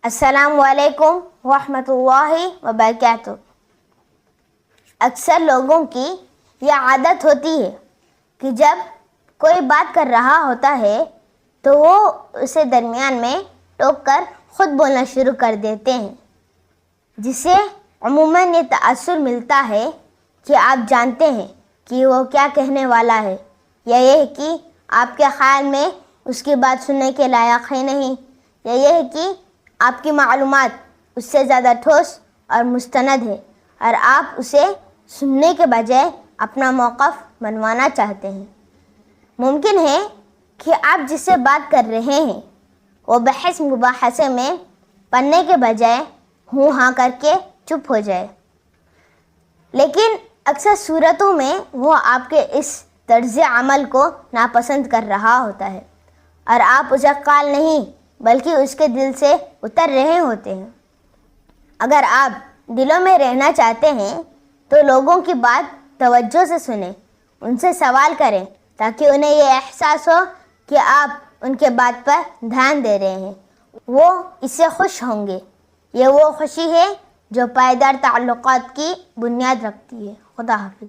السلام علیکم ورحمۃ اللہ وبرکاتہ۔ اکثر لوگوں کی یہ عادت ہوتی ہے کہ جب کوئی بات کر رہا ہوتا ہے تو وہ اسے درمیان میں ٹوک کر خود بولنا شروع کر دیتے ہیں، جس سے عموماً یہ تاثر ملتا ہے کہ آپ جانتے ہیں کہ وہ کیا کہنے والا ہے، یا یہ کہ آپ کے خیال میں اس کی بات سننے کے لائق ہے نہیں، یا یہ کہ آپ کی معلومات اس سے زیادہ ٹھوس اور مستند ہے اور آپ اسے سننے کے بجائے اپنا موقف بنوانا چاہتے ہیں۔ ممکن ہے کہ آپ جس سے بات کر رہے ہیں وہ بحث مباحثے میں پڑھنے کے بجائے ہوں ہاں کر کے چپ ہو جائے، لیکن اکثر صورتوں میں وہ آپ کے اس طرز عمل کو ناپسند کر رہا ہوتا ہے اور آپ اسے قال نہیں بلکہ اس کے دل سے اتر رہے ہوتے ہیں۔ اگر آپ دلوں میں رہنا چاہتے ہیں تو لوگوں کی بات توجہ سے سنیں، ان سے سوال کریں تاکہ انہیں یہ احساس ہو کہ آپ ان کے بات پر دھیان دے رہے ہیں، وہ اس سے خوش ہوں گے۔ یہ وہ خوشی ہے جو پائیدار تعلقات کی بنیاد رکھتی ہے۔ خدا حافظ۔